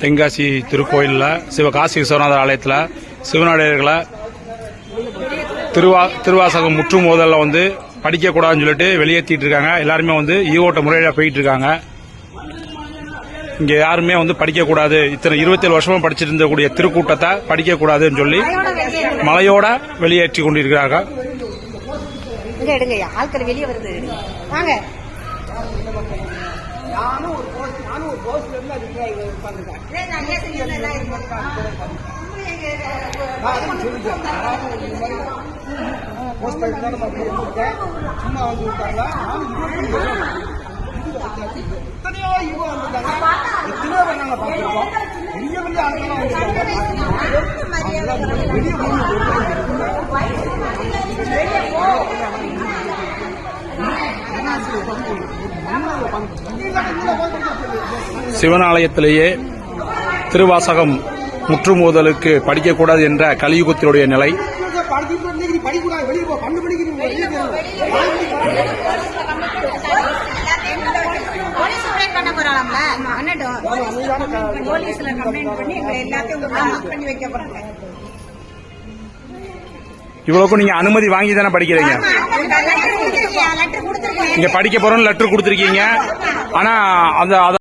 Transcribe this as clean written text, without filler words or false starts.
தென்காசி திருக்கோயிலில் சிவகாசி விஸ்வநாதர் ஆலயத்தில் சிவனடியார்களை திருவாசகம் முற்றுமோதலில் வந்து படிக்கக்கூடாதுன்னு சொல்லிட்டு வெளியேற்றிட்டு இருக்காங்க. எல்லாருமே வந்து ஈவோட்ட முறையில் போயிட்டு இருக்காங்க. இங்க யாருமே வந்து படிக்கக்கூடாது, இத்தனை 27 வருஷமா படிச்சிட்டு இருந்தக்கூடிய திருக்கூட்டத்தை படிக்கக்கூடாதுன்னு சொல்லி மலையோட வெளியேற்றி கொண்டிருக்கிறார்கள். ஆட்கள் வெளியே வருது. வாங்க சும்மா வந்து விட்டாங்க. எத்தனையோ யுகம் வந்திருக்காங்க, எத்தனையோ பேர் நாங்க பார்த்துருக்கோம். பெரிய பெரிய ஆட்கள்லாம் சிவனாலயத்திலேயே திருவாசகம் முற்றுமோதலுக்கு படிக்கக்கூடாது என்ற கலியுகத்தினுடைய நிலை. இவ்வளவுக்கும் நீங்க அனுமதி வாங்கி தானே படிக்கிறீங்க? இங்க படிக்க போறோம்னு லெட்டர் கொடுத்திருக்கீங்க. ஆனா